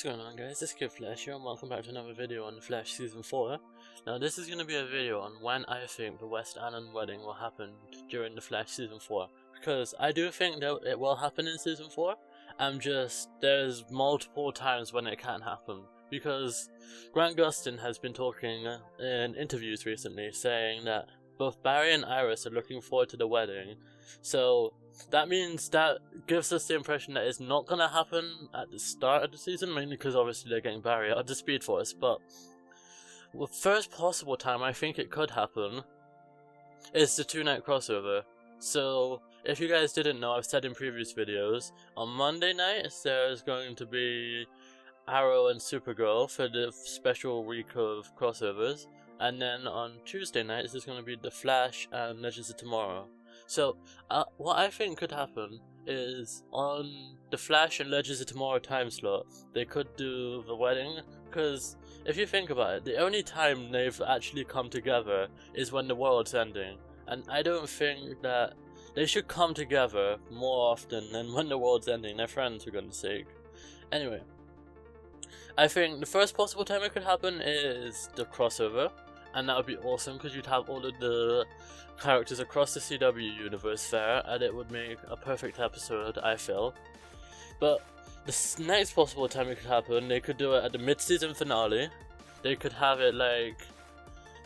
What's going on, guys? It's Kid Flash here and welcome back to another video on The Flash Season 4. Now this is going to be a video on when I think the WestAllen Wedding will happen during The Flash Season 4. Because I do think that it will happen in Season 4, there's multiple times when it can't happen. Because Grant Gustin has been talking in interviews recently saying that both Barry and Iris are looking forward to the wedding. So that means that gives us the impression that it's not going to happen at the start of the season, mainly because obviously they're getting Barry out of the Speed Force, but the first possible time I think it could happen is the 2-night crossover. So if you guys didn't know, I've said in previous videos, on Monday night there's going to be Arrow and Supergirl for the special week of crossovers, and then on Tuesday night there's going to be The Flash and Legends of Tomorrow. So, what I think could happen is on the Flash and Legends of Tomorrow time slot, they could do the wedding, because if you think about it, the only time they've actually come together is when the world's ending, and I don't think that they should come together more often than when the world's ending. They're friends, for goodness sake. Anyway, I think the first possible time it could happen is the crossover, and that would be awesome because you'd have all of the characters across the CW universe there, and it would make a perfect episode, I feel. But the next possible time it could happen, they could do it at the mid-season finale. They could have it like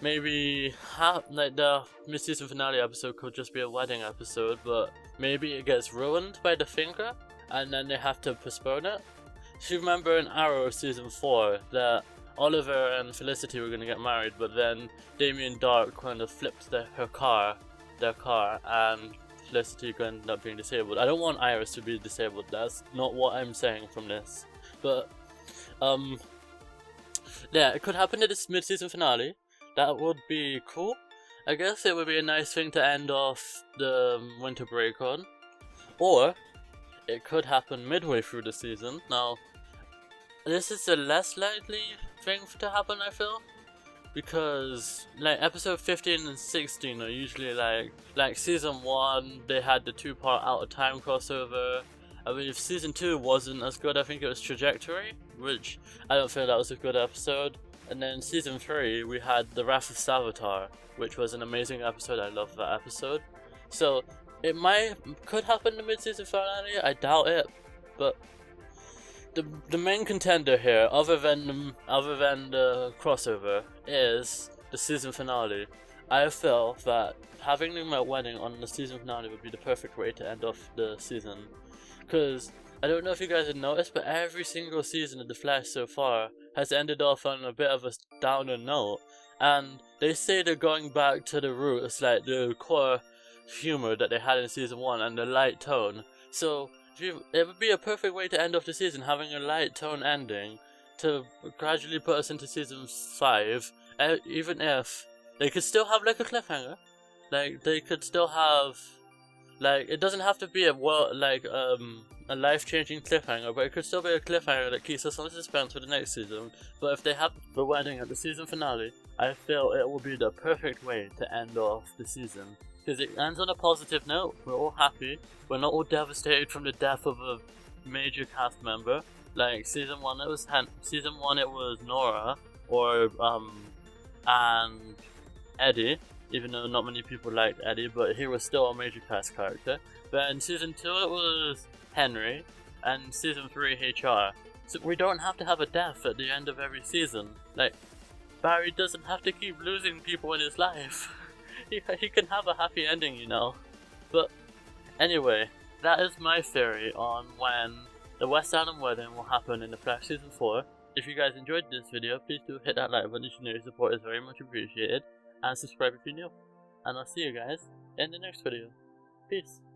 maybe the mid-season finale episode could just be a wedding episode, but maybe it gets ruined by the Thinker, and then they have to postpone it. So you remember in Arrow season 4 that Oliver and Felicity were going to get married, but then Damien Dark kind of flipped their car, and Felicity ended up being disabled. I don't want Iris to be disabled, that's not what I'm saying from this. But, yeah, it could happen at this mid-season finale. That would be cool. I guess it would be a nice thing to end off the winter break on. Or, it could happen midway through the season. Now, this is a less likely thing to happen, I feel, because like episode 15 and 16 are usually like season 1 they had the 2-part Out of Time crossover. I mean, if season 2 wasn't as good, I think it was Trajectory, which I don't feel that was a good episode. And then season 3 we had The Wrath of Savitar, which was an amazing episode. I love that episode. So it could happen in the mid-season finale. I doubt it, but the main contender here, other than the crossover, is the season finale. I feel that having the wedding on the season finale would be the perfect way to end off the season. Because I don't know if you guys have noticed, but every single season of The Flash so far has ended off on a bit of a downer note. And they say they're going back to the roots, like the core humor that they had in season 1 and the light tone. So it would be a perfect way to end off the season, having a light tone ending to gradually put us into season 5. Even if they could still have like a cliffhanger, like they could still have like, it doesn't have to be a life-changing cliffhanger, but it could still be a cliffhanger that keeps us on suspense for the next season. But if they have the wedding at the season finale, I feel it will be the perfect way to end off the season. Because it ends on a positive note. We're all happy. We're not all devastated from the death of a major cast member. Like season 1, it was Nora and Eddie. Even though not many people liked Eddie, but he was still a major cast character. But in season 2, it was Henry, and season 3, HR. So we don't have to have a death at the end of every season. Like, Barry doesn't have to keep losing people in his life. He can have a happy ending, you know. But anyway, that is my theory on when the WestAllen Wedding will happen in The Flash Season 4. If you guys enjoyed this video, please do hit that like button. Your support is very much appreciated. And subscribe if you're new. And I'll see you guys in the next video. Peace.